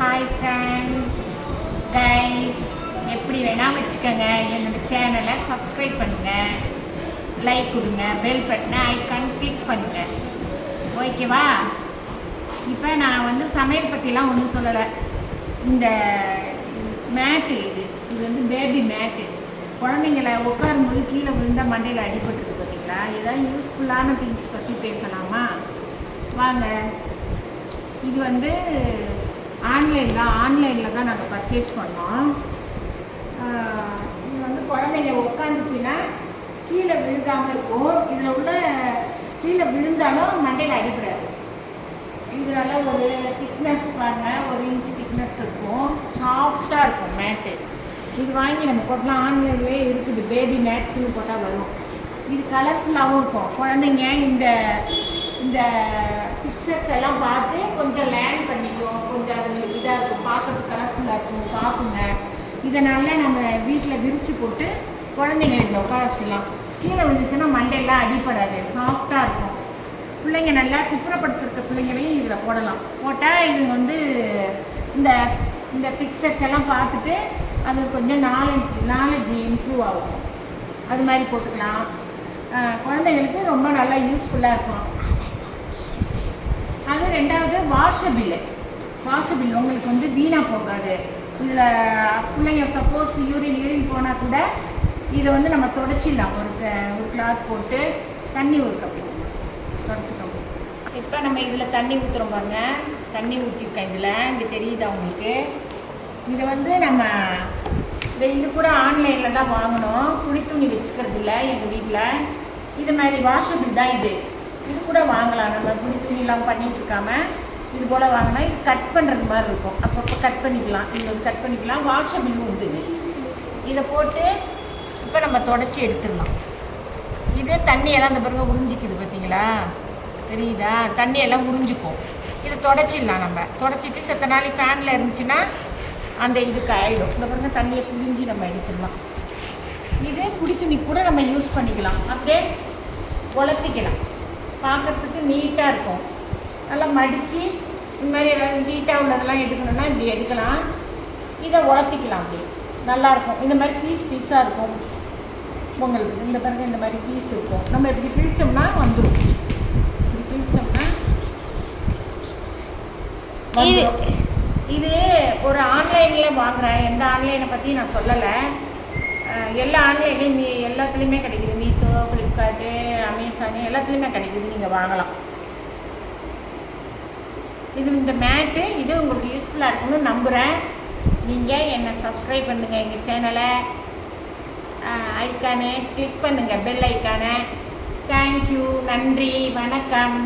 Hi friends guys, எப்படி வேணால் வச்சுக்கோங்க. என்னோடய சேனலை சப்ஸ்கிரைப் பண்ணுங்கள், லைக் கொடுங்க, பெல் பட்டனை ஐக்கான் கிளிக் பண்ணுங்கள். ஓகேவா? இப்போ நான் சமையல் பற்றிலாம் ஒன்றும் சொல்லலை. இந்த மேட்டு இது பேபி மேட்டு. குழந்தைங்களை உட்காரும்போது கீழே விழுந்தால் மண்டையில் அடிபட்டுருக்கு பார்த்தீங்களா? ஏதாவது யூஸ்ஃபுல்லான திங்ஸ் பற்றி பேசலாமா? வாங்க. இது ஆன்லைனில் தான் நாங்கள் பர்ச்சேஸ் பண்ணோம். இது குழந்தைங்க உட்காந்துச்சுன்னா கீழே விழுகாமல் இருக்கும். இதில் உள்ள கீழே விழுந்தாலும் மண்டையில் அடிப்படாது. இதெல்லாம் ஒரு திக்னஸ் பாருங்கள், 1 இன்ச்சு திக்னஸ் இருக்கும். சாஃப்டாக இருக்கும் மேட்டு. இது வாங்கி நம்ம போட்டலாம். ஆன்லைன்லேயே இருக்குது, பேபி மேட்ஸ்ன்னு போட்டால் வரும். இது கலர்ஃபுல்லாகவும் இருக்கும். குழந்தைங்க இந்த பிக்சர்ஸ் எல்லாம் பார்த்து கொஞ்சம் லேர்ன் பண்ணிக்கும். கொஞ்சம் அது இதாக இருக்கும், பார்க்கறதுக்கு கலர்ஃபுல்லாக இருக்கும், பார்க்குங்க. இதனால் நம்ம வீட்டில் விரித்து போட்டு குழந்தைங்க இதில் உட்கார வச்சிடலாம். கீழே விழுந்துச்சுன்னா மண்டையெல்லாம் அடிப்படாது, சாஃப்டாக இருக்கும். பிள்ளைங்க நல்லா குப்புறப்படுத்திருக்க பிள்ளைங்களையும் இதில் போடலாம். போட்டால் இது இந்த பிக்சர்ஸ் எல்லாம் பார்த்துட்டு அது கொஞ்சம் நாலேஜ் இம்ப்ரூவ் ஆகும். அது மாதிரி போட்டுக்கலாம். குழந்தைங்களுக்கு ரொம்ப நல்லா யூஸ்ஃபுல்லாக இருக்கும். அது ரெண்டாவது வாஷபிள் உங்களுக்கு வீணாக போகாது. இதில் பிள்ளைங்க சப்போஸ் யூரின் போனால் கூட இதை நம்ம தொடச்சிடலாம். ஒரு கிளாத் போட்டு தண்ணி ஒரு கப்பு தொடச்சிட்டோம். இப்போ நம்ம இதில் தண்ணி ஊற்றுறோம் பாருங்க. தண்ணி ஊற்றிருக்கேன். இங்கே தெரியுதா உங்களுக்கு? இதை நம்ம இது கூட ஆன்லைனில் தான் வாங்கினோம். குழி துணி வச்சுக்கிறது இல்லை எங்கள் வீட்டில். இது மாதிரி வாஷபிள் தான். இது கூட வாங்கலாம். நம்ம குழி துணிலாம் பண்ணிட்டு இருக்காம இது போல் வாங்கினா இது கட் பண்ணுறது மாதிரி இருக்கும். அப்பப்போ கட் பண்ணிக்கலாம். இது கட் பண்ணிக்கலாம். வாஷபிளும் உண்டு. இதை போட்டு இப்போ நம்ம தொடச்சி எடுத்துடலாம். இது தண்ணியெல்லாம் இந்த பிறகு உறிஞ்சிக்குது பார்த்தீங்களா? தெரியுதா? தண்ணியெல்லாம் உறிஞ்சிக்கும். இதை தொடச்சிடலாம். நம்ம தொடச்சிட்டு செத்த நாளைக்கு ஃபேனில் இருந்துச்சுன்னா அந்த இதுக்கு ஆகிடும். இந்த பிறகு தண்ணியை புழிஞ்சி நம்ம எடுத்துடலாம். இது குடி துணி கூட நம்ம யூஸ் பண்ணிக்கலாம். அப்படியே உலர்த்திக்கலாம். பார்க்குறதுக்கு நீட்டாக இருக்கும். நல்லா மடித்து இந்த மாதிரி ஏதாவது நீட்டாக உள்ளதெல்லாம் எடுக்கணும்னா இப்படி எடுக்கலாம். இதை உலர்த்திக்கலாம். அப்படி நல்லாயிருக்கும். இந்த மாதிரி பீஸாக இருக்கும் உங்களுக்கு. இந்த பிறகு இந்த மாதிரி பீஸ் இருக்கும். நம்ம இப்படி பிரித்தோம்னா வந்துடும். இப்படி பிரித்தோம்னா இது ஒரு ஆன்லைனில் வாங்குகிறேன். எந்த ஆன்லைனை பற்றி நான் சொல்லலை. எல்லா ஆன்லைன்லேயும் எல்லாத்துலேயுமே கிடைக்குது. மீஷோ, ஃப்ளிப்கார்ட்டு, அமேசானு எல்லாத்துலேயுமே கிடைக்குது. நீங்கள் வாங்கலாம். இந்த மேட்டு இது உங்களுக்கு யூஸ்ஃபுல்லாக இருக்குன்னு நம்புகிறேன். நீங்கள் என்னை சப்ஸ்கிரைப் பண்ணுங்கள். எங்கள் சேனலை ஐக்கானை கிளிக் பண்ணுங்கள், பெல் ஐக்கானை. தேங்க்யூ. நன்றி, வணக்கம்.